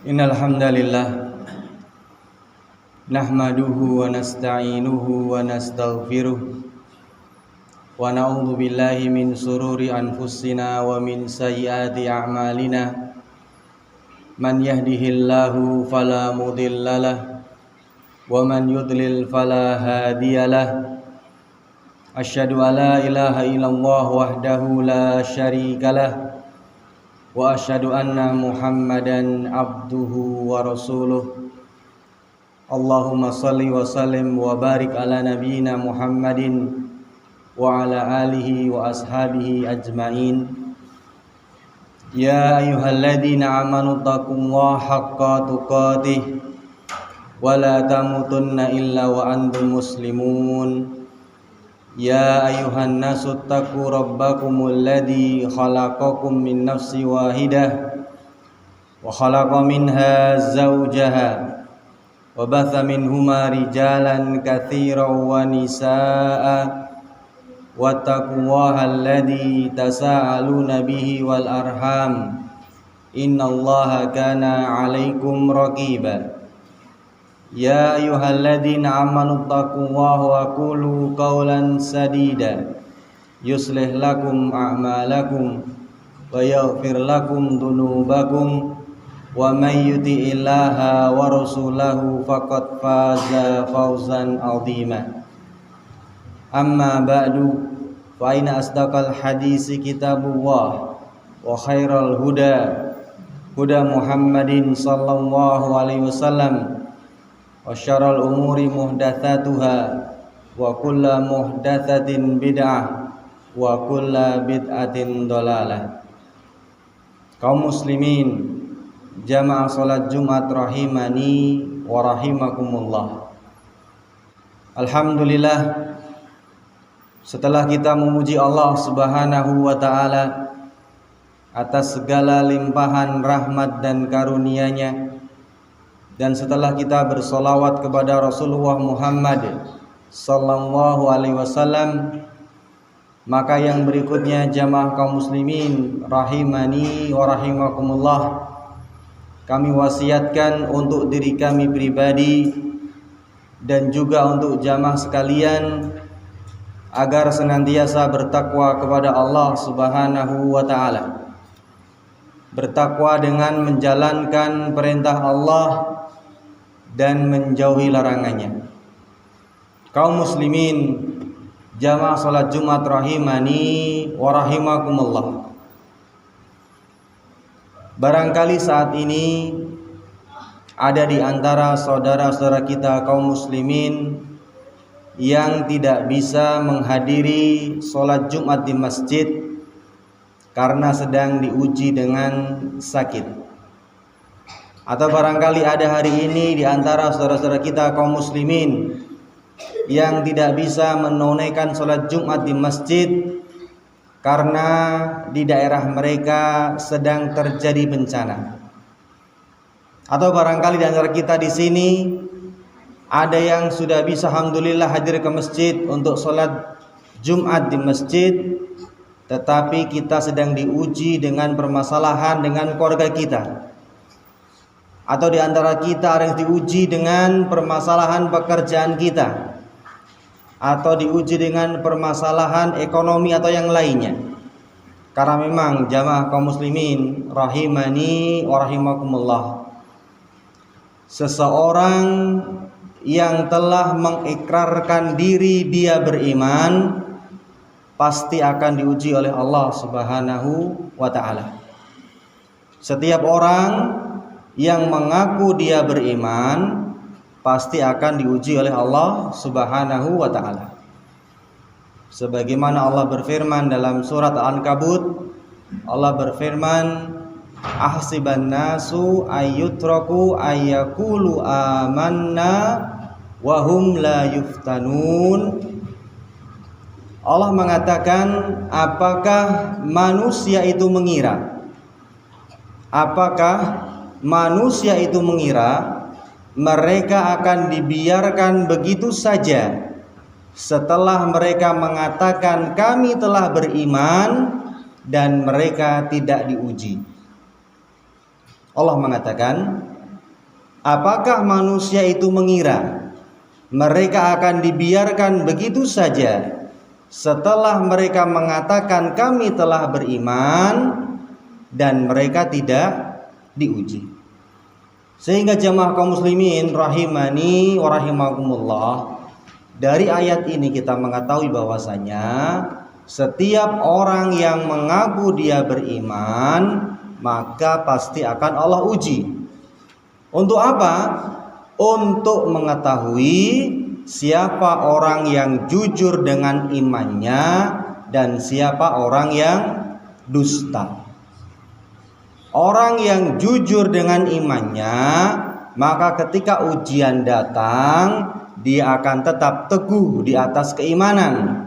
Innal hamdalillah nahmaduhu wa nasta'inuhu wa nastaghfiruh wa na'udzu billahi min sururi anfusina wa min sayyiati a'malina. Man yahdihillahu fala mudhillalah wa man yudlil fala hadiyalah. Asyhadu an la ilaha illallah wahdahu la syarikalah wa asyhadu anna Muhammadan abduhu wa rasuluh. Allahumma salli wa sallim wa barik ala nabiyyina Muhammadin wa ala alihi wa ashabihi ajmain. Ya ayyuhalladzina amanu taqullaha haqqa tuqatih wa la tamutunna illa wa antum muslimun. Ya ayuhan nasu taqu rabbakumul ladzi khalaqakum min nafsin wahidah wa khalaqa minha zawjaha wa batha minhuma rijalan katsiran wa nisaa'a wattaqullaha alladzi tasaaluna bihi wal arham innallaha kana 'alaikum raqiba. Ya ayyuhalladzina amanu taqullaha wa qulu qawlan sadida yuslih lakum a'malakum wa yaghfir lakum dhunubakum wa may yuti'illaha wa rasulahu faqad faza fawzan 'azima. Amma ba'du, fa inna asdaqal hadisi kitabullah wa khairal huda Muhammadin sallallahu alaihi wasallam wa syarrul umuri muhdatsatuha wa kullu muhdatsatin bid'ah wa kullu bid'atin dhalalah. Kaum muslimin jamaah salat Jumat rahimani wa rahimakumullah. Alhamdulillah, setelah kita memuji Allah Subhanahu wa taala atas segala limpahan rahmat dan karunia-Nya, dan setelah kita bersolawat kepada Rasulullah Muhammad sallallahu alaihi wasallam, maka yang berikutnya jamaah kaum muslimin rahimani wa rahimakumullah, kami wasiatkan untuk diri kami pribadi dan juga untuk jamaah sekalian agar senantiasa bertakwa kepada Allah Subhanahu wa taala. Bertakwa dengan menjalankan perintah Allah dan menjauhi larangannya. Kaum muslimin jamaah salat Jumat rahimani wa rahimakumullah. Barangkali saat ini ada di antara saudara-saudara kita kaum muslimin yang tidak bisa menghadiri salat Jumat di masjid karena sedang diuji dengan sakit. Atau barangkali ada hari ini di antara saudara-saudara kita kaum muslimin yang tidak bisa menunaikan sholat Jumat di masjid karena di daerah mereka sedang terjadi bencana. Atau barangkali di antara kita di sini ada yang sudah bisa alhamdulillah hadir ke masjid untuk sholat Jumat di masjid, tetapi kita sedang diuji dengan permasalahan dengan keluarga kita. Atau di antara kita ada yang diuji dengan permasalahan pekerjaan kita, atau diuji dengan permasalahan ekonomi atau yang lainnya. Karena memang jamaah kaum muslimin rahimani wa rahimakumullah, seseorang yang telah mengikrarkan diri dia beriman pasti akan diuji oleh Allah Subhanahu wa taala. Setiap orang yang mengaku dia beriman pasti akan diuji oleh Allah Subhanahu wa taala. Sebagaimana Allah berfirman dalam surat Al-Ankabut, Allah berfirman, ahsiban nasu ayyutraku ayyaqulu amanna wa hum la yuftanun. Allah mengatakan, apakah manusia itu mengira mereka akan dibiarkan begitu saja setelah mereka mengatakan kami telah beriman dan mereka tidak diuji. Allah mengatakan, Apakah manusia itu mengira mereka akan dibiarkan begitu saja setelah mereka mengatakan kami telah beriman dan mereka tidak diuji? Sehingga jamaah kaum muslimin rahimani wa rahimakumullah, dari ayat ini kita mengetahui bahwasanya setiap orang yang mengaku dia beriman maka pasti akan Allah uji. Untuk apa? Untuk mengetahui siapa orang yang jujur dengan imannya dan siapa orang yang dusta. Orang yang jujur dengan imannya, maka ketika ujian datang, dia akan tetap teguh di atas keimanan.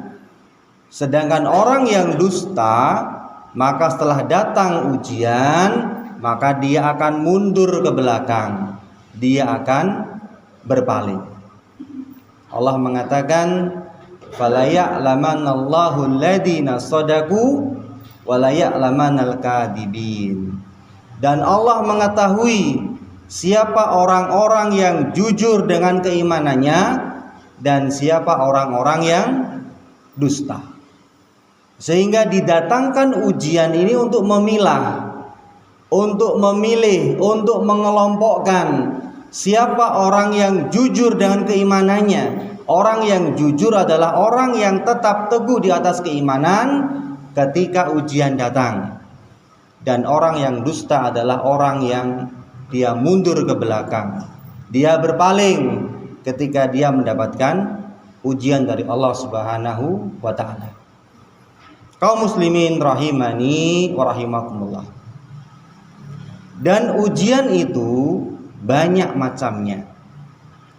Sedangkan orang yang dusta, maka setelah datang ujian, maka dia akan mundur ke belakang, dia akan berpaling. Allah mengatakan, "Fala ya'lamanallahu alladziina shadaqu wa la ya'lamanal kadhibin." Dan Allah mengetahui siapa orang-orang yang jujur dengan keimanannya dan siapa orang-orang yang dusta. Sehingga didatangkan ujian ini untuk memilah, untuk memilih, untuk mengelompokkan siapa orang yang jujur dengan keimanannya. Orang yang jujur adalah orang yang tetap teguh di atas keimanan ketika ujian datang. Dan orang yang dusta adalah orang yang dia mundur ke belakang, dia berpaling ketika dia mendapatkan ujian dari Allah Subhanahu wa ta'ala. Kaum muslimin rahimani wa rahimakumullah. Dan ujian itu banyak macamnya.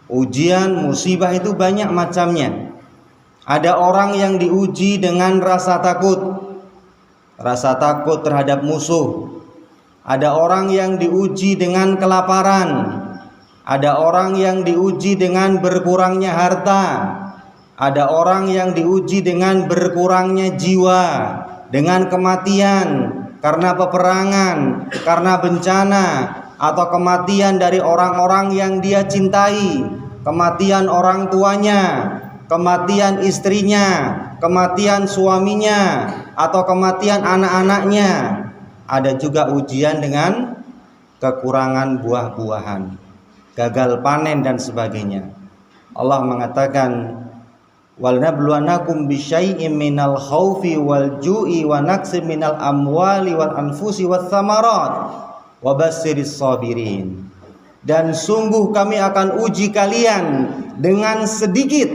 Ujian musibah itu banyak macamnya. Ada orang yang diuji dengan rasa takut. Rasa takut terhadap musuh. Ada orang yang diuji dengan kelaparan. Ada orang yang diuji dengan berkurangnya harta. Ada orang yang diuji dengan berkurangnya jiwa, dengan kematian karena peperangan, karena bencana, atau kematian dari orang-orang yang dia cintai, kematian orang tuanya, kematian istrinya, kematian suaminya, atau kematian anak-anaknya. Ada juga ujian dengan kekurangan buah-buahan, gagal panen dan sebagainya. Allah mengatakan, wal nabluwannakum bisyai'im minal khaufi wal ju'i wa naqsim minal amwali wal anfusi wath thamarat wa basyirish sabirin. Dan sungguh kami akan uji kalian dengan sedikit,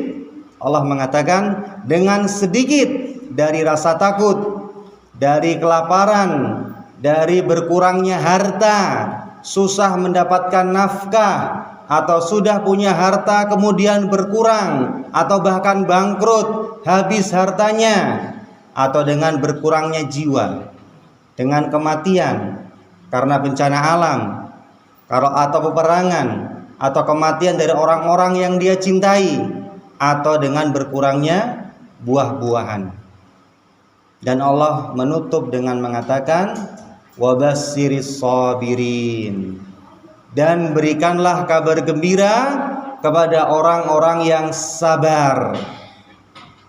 Allah mengatakan, dengan sedikit dari rasa takut, dari kelaparan, dari berkurangnya harta, susah mendapatkan nafkah, atau sudah punya harta kemudian berkurang, atau bahkan bangkrut, habis hartanya, atau dengan berkurangnya jiwa, dengan kematian karena bencana alam, atau peperangan, atau kematian dari orang-orang yang dia cintai, atau dengan berkurangnya buah-buahan. Dan Allah menutup dengan mengatakan, wabasyirish sabirin. Dan berikanlah kabar gembira kepada orang-orang yang sabar.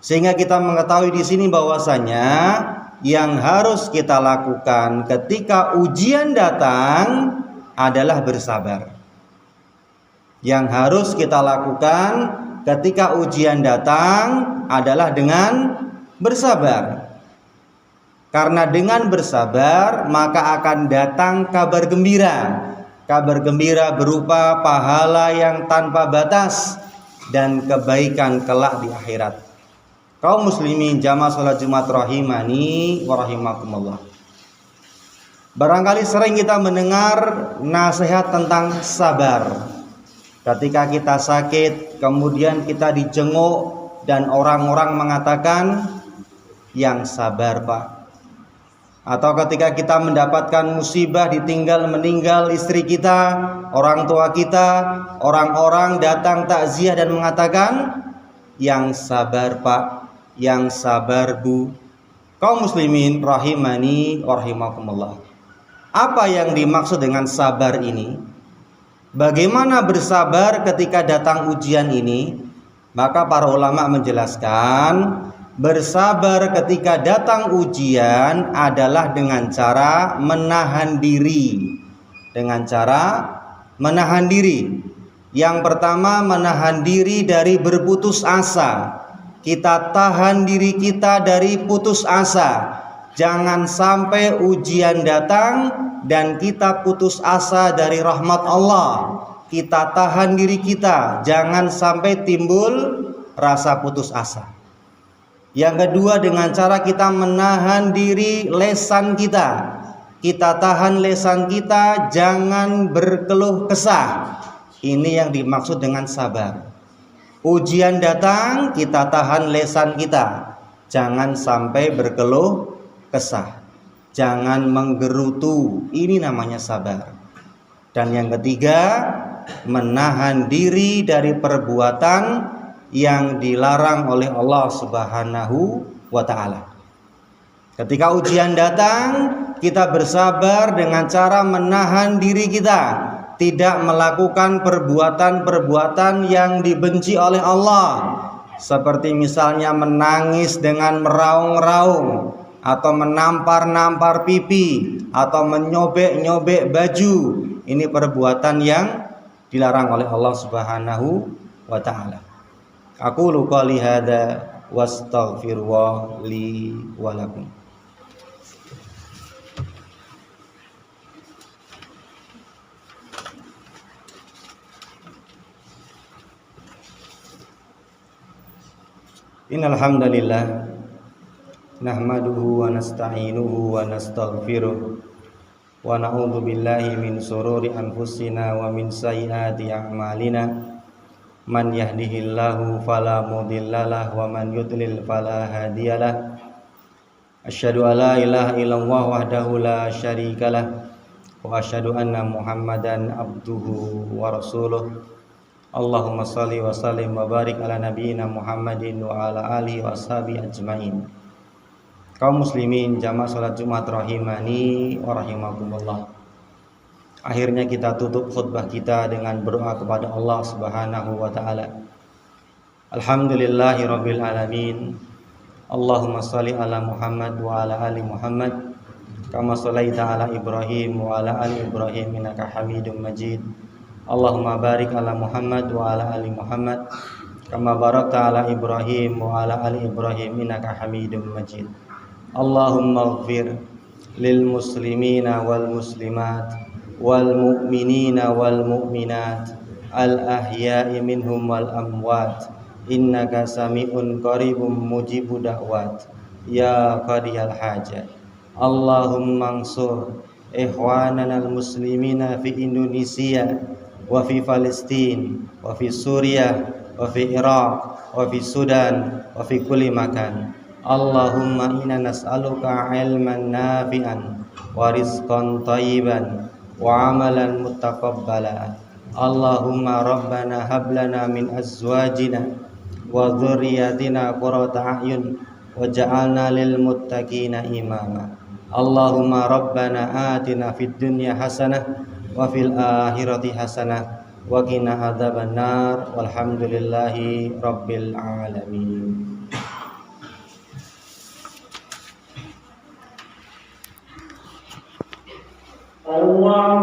Sehingga kita mengetahui di sini bahwasanya yang harus kita lakukan ketika ujian datang adalah bersabar. Yang harus kita lakukan ketika ujian datang adalah dengan bersabar. Karena dengan bersabar maka akan datang kabar gembira. Kabar gembira berupa pahala yang tanpa batas dan kebaikan kelak di akhirat. Kaum muslimin jamaah salat Jumat rahimani wa rahimakumullah. Barangkali sering kita mendengar nasihat tentang sabar. Ketika kita sakit, kemudian kita dijenguk dan orang-orang mengatakan, yang sabar Pak. Atau ketika kita mendapatkan musibah, ditinggal meninggal istri kita, orang tua kita, orang-orang datang takziah dan mengatakan, yang sabar Pak, yang sabar Bu. Kaum muslimin rahimani wa rahimakumullah. Apa yang dimaksud dengan sabar ini? Bagaimana bersabar ketika datang ujian ini? Maka para ulama menjelaskan, bersabar ketika datang ujian adalah dengan cara menahan diri. Dengan cara menahan diri. Yang pertama, menahan diri dari berputus asa. Kita tahan diri kita dari putus asa. Jangan sampai ujian datang dan kita putus asa dari rahmat Allah. Kita tahan diri kita, jangan sampai timbul rasa putus asa. Yang kedua, dengan cara kita menahan diri lesan kita. Kita tahan lesan kita, jangan berkeluh kesah. Ini yang dimaksud dengan sabar. Ujian datang, kita tahan lesan kita, jangan sampai berkeluh kesah, jangan menggerutu. Ini namanya sabar. Dan yang ketiga, menahan diri dari perbuatan yang dilarang oleh Allah Subhanahu wa ta'ala. Ketika ujian datang, kita bersabar dengan cara menahan diri kita, tidak melakukan perbuatan-perbuatan yang dibenci oleh Allah, seperti misalnya menangis dengan meraung-raung, atau menampar-nampar pipi, atau menyobek-nyobek baju. Ini perbuatan yang dilarang oleh Allah Subhanahu wa ta'ala. Aqulu qouli hadza wastaghfirullah li wa lakum. Innal hamdalillah nahmaduhu wa nasta'inuhu wa nastaghfiruh wa na'udzu billahi min shururi anfusina wa min sayyiati a'malina. Man yahdihillahu fala mudhillalah wa man yudlil fala hadiyalah. Asyhadu an la ilaha illallah wahdahu la syarikalah wa asyhadu anna Muhammadan abduhu wa rasuluh. Allahumma shalli wa sallim wa barik ala nabiyyina Muhammadin wa ala alihi wa ashabihi ajmain. Kaum muslimin jamaah salat Jumat rahimani wa rahimakumullah. Akhirnya kita tutup khutbah kita dengan berdoa kepada Allah Subhanahu wa ta'ala. Alhamdulillahirabbil alamin. Allahumma shalli ala Muhammad wa ala ali Muhammad kama shallaita ala Ibrahim wa ala ali Ibrahim innaka Hamidum Majid. Allahumma barik ala Muhammad wa ala ali Muhammad kama barakta ala Ibrahim wa ala ali Ibrahim innaka Hamidum Majid. Allahumma ighfir lil muslimina wal muslimat wal mu'minina wal mu'minat al ahya'i minhum wal amwat innaka sami'un qaribun mujibud da'wat ya qadiyal hajat. Allahumma ansur ikhwanana al muslimina fi Indonesia wa fi Palestina wa fi Suriah wa fi Iraq wa fi Sudan wa fi kulli makan. Allahumma inna nas'aluka ilman nafi'an wa rizqan thayyiban wa amalan mutaqabbala. Allahumma rabbana hab lana min azwajina wa dhurriyyatina qurrata a'yun waj'alna lil muttaqina imama. Allahumma rabbana atina fid dunya hasanah wa fil akhirati hasanah wa qina adzabannar walhamdulillahi rabbil alamin. Allah